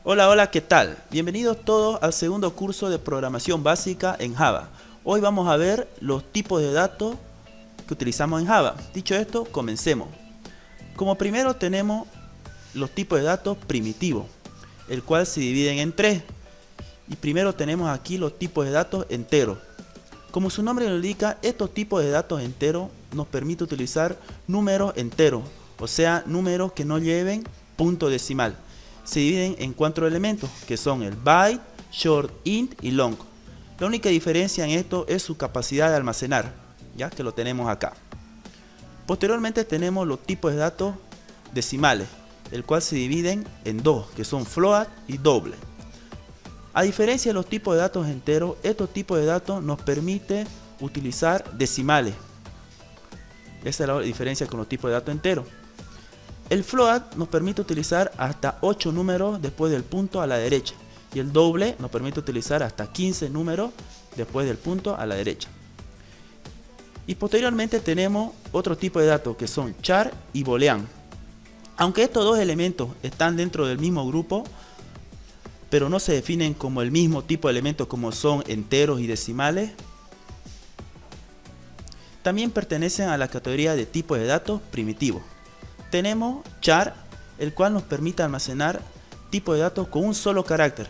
Hola, hola, ¿qué tal? Bienvenidos todos al segundo curso de programación básica en Java. Hoy vamos a ver los tipos de datos que utilizamos en Java. Dicho esto, comencemos. Como primero tenemos los tipos de datos primitivos, el cual se dividen en tres. Y primero tenemos aquí los tipos de datos enteros. Como su nombre lo indica, estos tipos de datos enteros nos permite utilizar números enteros, o sea, números que no lleven punto decimal. Se dividen en 4 elementos, que son el byte, short, int y long. La única diferencia en esto es su capacidad de almacenar, ya que lo tenemos acá. Posteriormente tenemos los tipos de datos decimales, el cual se dividen en dos, que son float y doble. A diferencia de los tipos de datos enteros, estos tipos de datos nos permiten utilizar decimales. Esa es la diferencia con los tipos de datos enteros. El float nos permite utilizar hasta 8 números después del punto a la derecha. Y el doble nos permite utilizar hasta 15 números después del punto a la derecha. Y posteriormente tenemos otro tipo de datos que son char y boolean. Aunque estos dos elementos están dentro del mismo grupo, pero no se definen como el mismo tipo de elementos como son enteros y decimales, también pertenecen a la categoría de tipos de datos primitivos. Tenemos char, el cual nos permite almacenar tipos de datos con un solo carácter,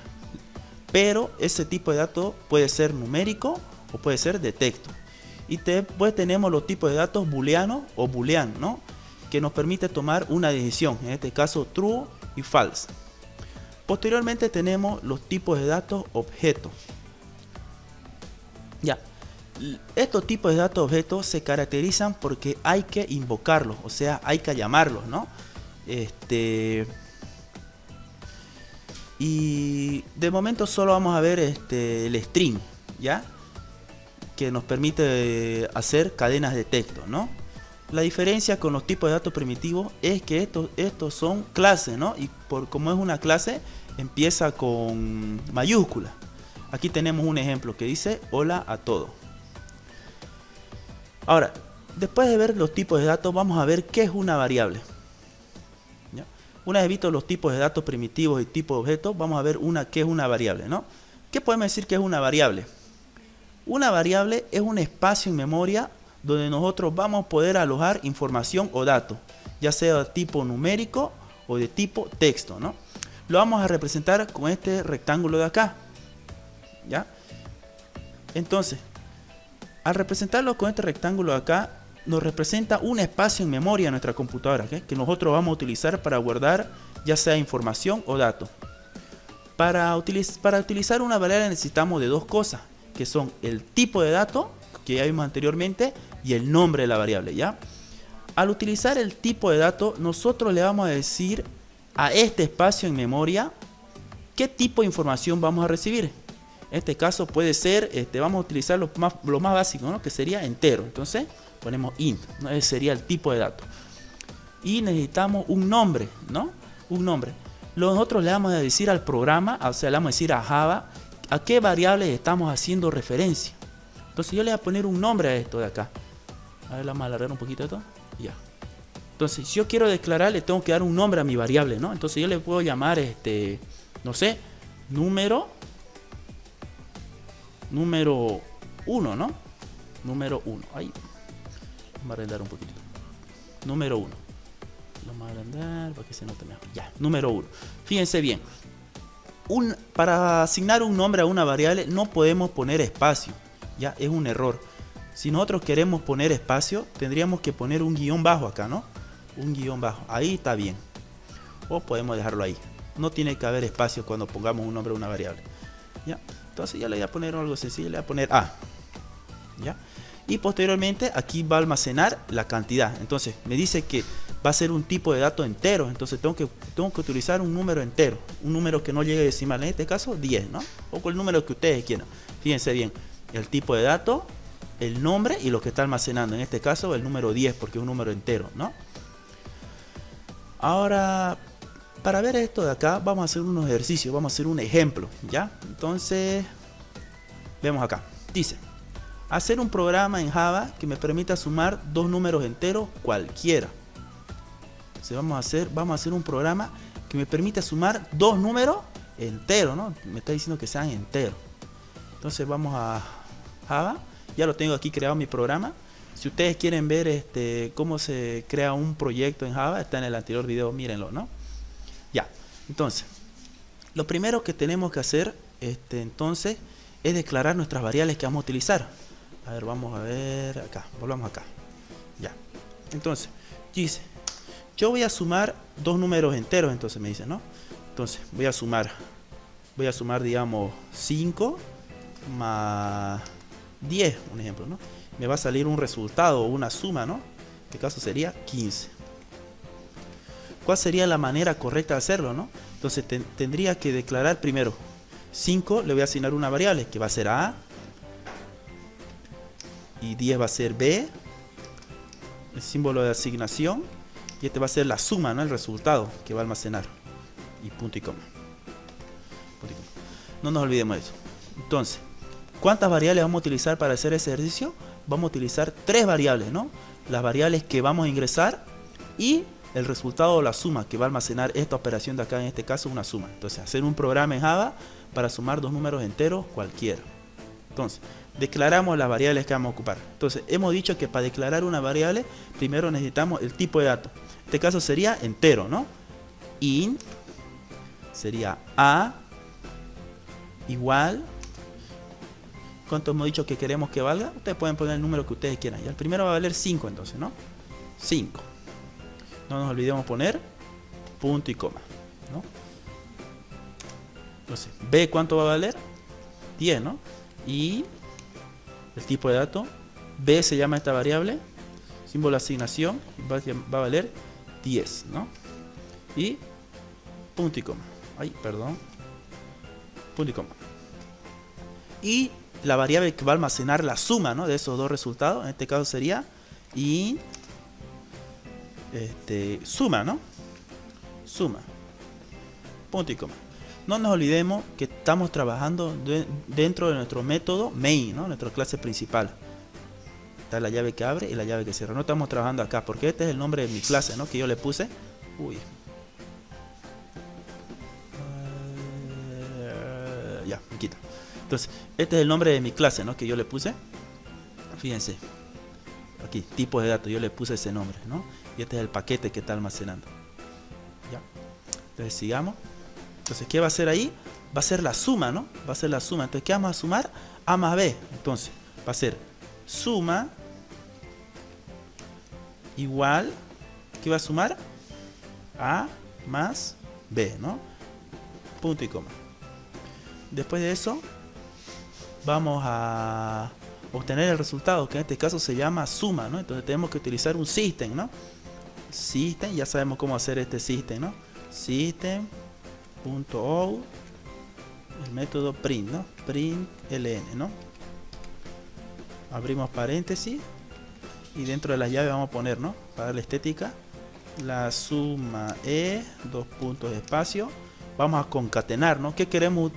pero ese tipo de datos puede ser numérico o puede ser de texto. Y después tenemos los tipos de datos booleanos o boolean, ¿no? Que nos permite tomar una decisión, en este caso true y false. Posteriormente tenemos los tipos de datos objetos. Ya, estos tipos de datos objetos se caracterizan porque hay que invocarlos, o sea, hay que llamarlos, ¿no? Y de momento solo vamos a ver el string, ¿ya? Que nos permite hacer cadenas de texto, ¿no? La diferencia con los tipos de datos primitivos es que estos son clases, ¿no? Y como es una clase, empieza con mayúscula. Aquí tenemos un ejemplo que dice hola a todos. Ahora, después de ver los tipos de datos, vamos a ver qué es una variable. ¿Ya? Una vez visto los tipos de datos primitivos y tipos de objetos, vamos a ver qué es una variable, ¿no? ¿Qué podemos decir que es una variable? Una variable es un espacio en memoria donde nosotros vamos a poder alojar información o datos, ya sea de tipo numérico o de tipo texto, ¿no? Lo vamos a representar con este rectángulo de acá, ¿ya? Entonces, al representarlo con este rectángulo de acá, nos representa un espacio en memoria en nuestra computadora, ¿okay? Que nosotros vamos a utilizar para guardar ya sea información o datos. Para utilizar una variable necesitamos de dos cosas, que son el tipo de dato, que ya vimos anteriormente, y el nombre de la variable, ¿ya? Al utilizar el tipo de dato, nosotros le vamos a decir a este espacio en memoria qué tipo de información vamos a recibir. En este caso puede ser, vamos a utilizar lo más básico, ¿no? Que sería entero. Entonces ponemos int, ¿no? Ese sería el tipo de dato. Y necesitamos un nombre, ¿no? Un nombre. Nosotros le vamos a decir al programa, o sea, le vamos a decir a Java, a qué variables estamos haciendo referencia. Entonces yo le voy a poner un nombre a esto de acá. A ver, vamos a alargar un poquito esto. Ya. Entonces, si yo quiero declarar, le tengo que dar un nombre a mi variable, ¿no? Entonces yo le puedo llamar, no sé, número 1, ¿no? Número 1. Ahí. Vamos a agrandar un poquito. Número 1. Vamos a agrandar para que se note mejor. Ya, número 1. Fíjense bien. Para asignar un nombre a una variable no podemos poner espacio. Ya, es un error. Si nosotros queremos poner espacio, tendríamos que poner un guión bajo acá, ¿no? Un guión bajo. Ahí está bien. O podemos dejarlo ahí. No tiene que haber espacio cuando pongamos un nombre a una variable. ¿Ya? Entonces ya le voy a poner algo sencillo. Le voy a poner A. ¿Ya? Y posteriormente aquí va a almacenar la cantidad. Entonces me dice que va a ser un tipo de dato entero. Entonces tengo que utilizar un número entero. Un número que no llegue a decimal. En este caso 10, ¿no? O con el número que ustedes quieran. Fíjense bien. El tipo de dato, el nombre y lo que está almacenando. En este caso el número 10 porque es un número entero, ¿no? Ahora, para ver esto de acá, vamos a hacer unos ejercicios, vamos a hacer un ejemplo, ¿ya? Entonces, vemos acá. Dice, hacer un programa en Java que me permita sumar dos números enteros cualquiera. Entonces, vamos a hacer un programa que me permita sumar dos números entero, ¿no? Me está diciendo que sean enteros. Entonces vamos a Java. Ya lo tengo aquí creado mi programa. Si ustedes quieren ver cómo se crea un proyecto en Java, está en el anterior video, mírenlo, ¿no? Ya, entonces, lo primero que tenemos que hacer, entonces, es declarar nuestras variables que vamos a utilizar. A ver, vamos a ver acá, volvamos acá. Ya, entonces, dice, yo voy a sumar dos números enteros, entonces me dice, ¿no? Entonces, voy a sumar, digamos, 5 más 10, un ejemplo, ¿no? Me va a salir un resultado o una suma, ¿no? En este caso sería 15. ¿Cuál sería la manera correcta de hacerlo, no? Entonces tendría que declarar primero 5, le voy a asignar una variable que va a ser A, y 10 va a ser B, el símbolo de asignación, y este va a ser la suma, ¿no? El resultado que va a almacenar, y punto y coma. Punto y coma. No nos olvidemos de eso. Entonces, ¿cuántas variables vamos a utilizar para hacer ese ejercicio? Vamos a utilizar 3 variables, ¿no? Las variables que vamos a ingresar y el resultado o la suma que va a almacenar esta operación de acá, en este caso una suma. Entonces, hacer un programa en Java para sumar dos números enteros cualquiera. Entonces, declaramos las variables que vamos a ocupar. Entonces, hemos dicho que para declarar una variable, primero necesitamos el tipo de dato. En este caso sería entero, ¿no? Int sería A igual. ¿Cuánto hemos dicho que queremos que valga? Ustedes pueden poner el número que ustedes quieran. Y el primero va a valer 5 entonces, ¿no? 5. No nos olvidemos poner punto y coma, ¿no? Entonces, B, ¿cuánto va a valer? 10, ¿no? Y el tipo de dato, B se llama esta variable, símbolo de asignación, va a valer 10, ¿no? Y punto y coma. Ay, perdón. Punto y coma. Y la variable que va a almacenar la suma, ¿no? De esos dos resultados, en este caso sería y suma, ¿no? Suma. Punto y coma. No nos olvidemos que estamos trabajando dentro de nuestro método main, ¿no? Nuestra clase principal. Está la llave que abre y la llave que cierra. No estamos trabajando acá porque este es el nombre de mi clase, ¿no? Que yo le puse. Uy. Ya, me quita. Entonces, este es el nombre de mi clase, ¿no? Que yo le puse. Fíjense. Aquí, tipos de datos. Yo le puse ese nombre, ¿no? Y este es el paquete que está almacenando. Ya. Entonces, sigamos. Entonces, ¿qué va a hacer ahí? Va a ser la suma, ¿no? Va a ser la suma. Entonces, ¿qué vamos a sumar? A más B. Entonces, va a ser suma igual. ¿Qué va a sumar? A más B, ¿no? Punto y coma. Después de eso, vamos a obtener el resultado, que en este caso se llama suma, ¿no? Entonces, tenemos que utilizar un system, ¿no? System, ya sabemos cómo hacer este system, ¿no? System. .out, el método print, ¿no? Print ln, ¿no? Abrimos paréntesis y dentro de las llaves vamos a poner, ¿no? Para la estética, la suma dos puntos de espacio. Vamos a concatenar, ¿no? ¿Qué queremos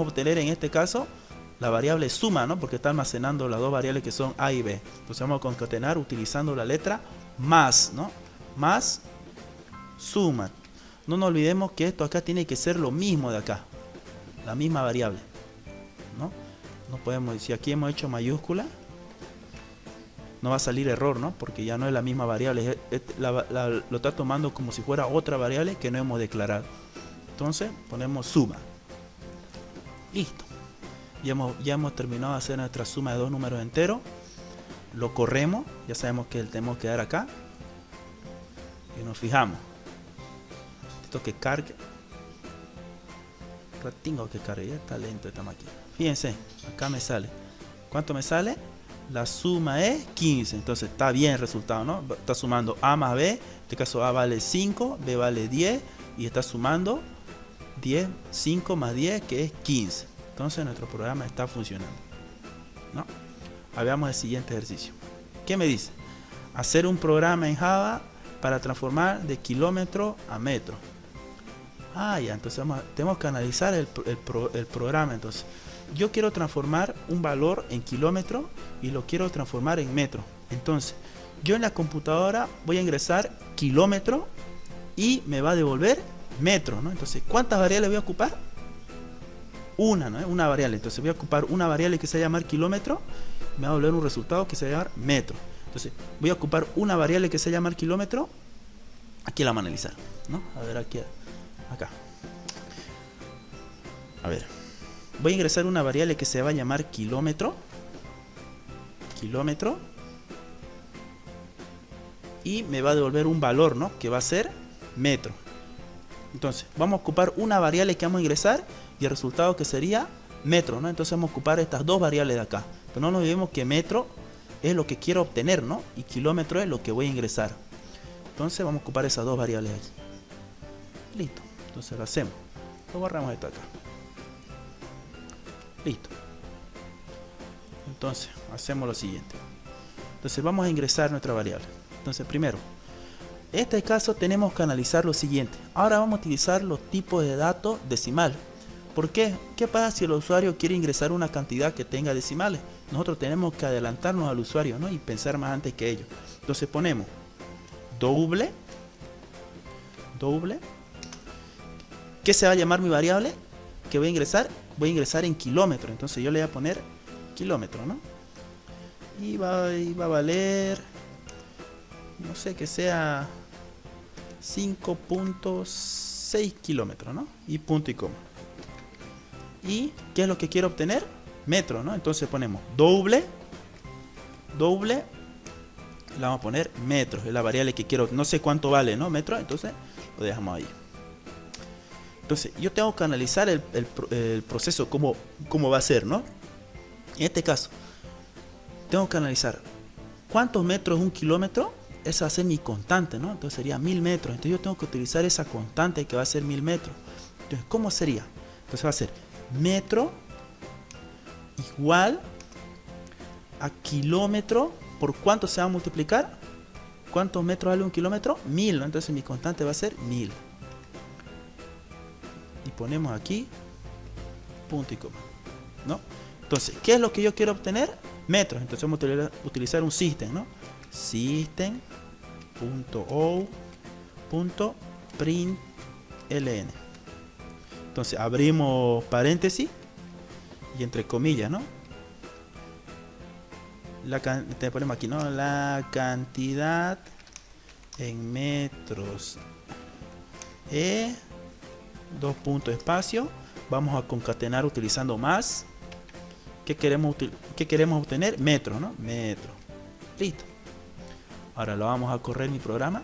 obtener en este caso? La variable suma, ¿no? Porque está almacenando las dos variables que son A y B. Entonces vamos a concatenar utilizando la letra más, ¿no? Más suma. No nos olvidemos que esto acá tiene que ser lo mismo de acá, la misma variable, ¿no? No podemos decir, aquí hemos hecho mayúscula, no va a salir error, ¿no? Porque ya no es la misma variable, lo está tomando como si fuera otra variable que no hemos declarado. Entonces ponemos suma. Listo. Ya hemos terminado de hacer nuestra suma de dos números enteros. Lo corremos, ya sabemos que tenemos que dar acá. Y nos fijamos. Que cargue, tengo que cargar, ya está lento esta máquina. Fíjense, acá me sale, ¿cuánto me sale? La suma es 15, entonces está bien el resultado, ¿no? Está sumando A más B, en este caso A vale 5, B vale 10 y está sumando 10, 5 más 10 que es 15. Entonces nuestro programa está funcionando, ¿no? Veamos el siguiente ejercicio. ¿Qué me dice? Hacer un programa en Java para transformar de kilómetro a metro. Ya, entonces tenemos que analizar el programa. Entonces, yo quiero transformar un valor en kilómetro y lo quiero transformar en metro. Entonces, yo en la computadora voy a ingresar kilómetro y me va a devolver metro, ¿no? Entonces, ¿cuántas variables voy a ocupar? una, ¿no? Una variable. Entonces voy a ocupar una variable que se va a llamar kilómetro, me va a devolver un resultado que se va a llamar metro. Entonces voy a ocupar una variable que se va a llamar kilómetro, aquí la vamos a analizar, ¿no? A ver, aquí, acá. A ver, voy a ingresar una variable que se va a llamar kilómetro, y me va a devolver un valor, ¿no? Que va a ser metro. Entonces vamos a ocupar una variable que vamos a ingresar y el resultado que sería metro, ¿no? Entonces vamos a ocupar estas dos variables de acá, pero no nos olvidemos que metro es lo que quiero obtener, ¿no? Y kilómetro es lo que voy a ingresar. Entonces vamos a ocupar esas dos variables aquí. Listo, entonces lo hacemos, lo borramos esto acá. Listo. Entonces hacemos lo siguiente. Entonces vamos a ingresar nuestra variable. Entonces primero, en este caso tenemos que analizar lo siguiente. Ahora vamos a utilizar los tipos de datos decimal. ¿Por qué? ¿Qué pasa si el usuario quiere ingresar una cantidad que tenga decimales? Nosotros tenemos que adelantarnos al usuario, ¿no? Y pensar más antes que ellos. Entonces ponemos doble. ¿Qué se va a llamar mi variable que voy a ingresar? Voy a ingresar en kilómetros. Entonces yo le voy a poner kilómetro, ¿no? Y va a valer, no sé, que sea 5.6 kilómetros, ¿no? Y punto y coma. ¿Y qué es lo que quiero obtener? Metro, ¿no? Entonces ponemos doble, le vamos a poner metros, es la variable que quiero, no sé cuánto vale, ¿no? Metro, entonces lo dejamos ahí. Entonces yo tengo que analizar el proceso, cómo va a ser, ¿no? En este caso, tengo que analizar cuántos metros es un kilómetro. Esa va a ser mi constante, ¿no? Entonces sería 1000 metros. Entonces yo tengo que utilizar esa constante que va a ser 1000 metros. Entonces, ¿cómo sería? Entonces va a ser metro igual a kilómetro. ¿Por cuánto se va a multiplicar? ¿Cuántos metros vale un kilómetro? 1000, ¿no? Entonces mi constante va a ser 1000. Y ponemos aquí punto y coma, ¿no? Entonces, ¿qué es lo que yo quiero obtener? Metros. Entonces vamos a utilizar un system, ¿no? System.out.println. Entonces abrimos paréntesis y entre comillas, ¿no? Te ponemos aquí, ¿no? La cantidad en metros, dos puntos espacio. Vamos a concatenar utilizando más. ¿Qué queremos obtener? Metro, ¿no? Metro. Listo. Ahora lo vamos a correr mi programa.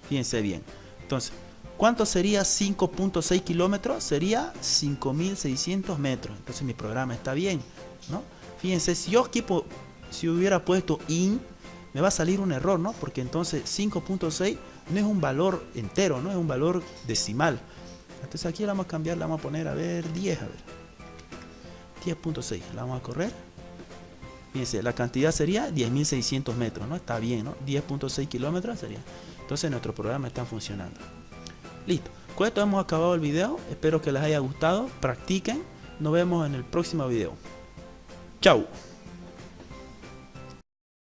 Fíjense bien. Entonces, ¿cuánto sería 5.6 kilómetros? Sería 5600 metros. Entonces mi programa está bien, ¿no? Fíjense, si yo aquí si hubiera puesto in, me va a salir un error, ¿no? Porque entonces 5.6 no es un valor entero, no es un valor decimal. Entonces aquí la vamos a cambiar, la vamos a poner, a ver, 10, a ver. 10.6, la vamos a correr. Fíjense, la cantidad sería 10.600 metros, ¿no? Está bien, ¿no? 10.6 kilómetros sería. Entonces nuestro programa está funcionando. Listo. Con esto hemos acabado el video. Espero que les haya gustado. Practiquen. Nos vemos en el próximo video. Chau.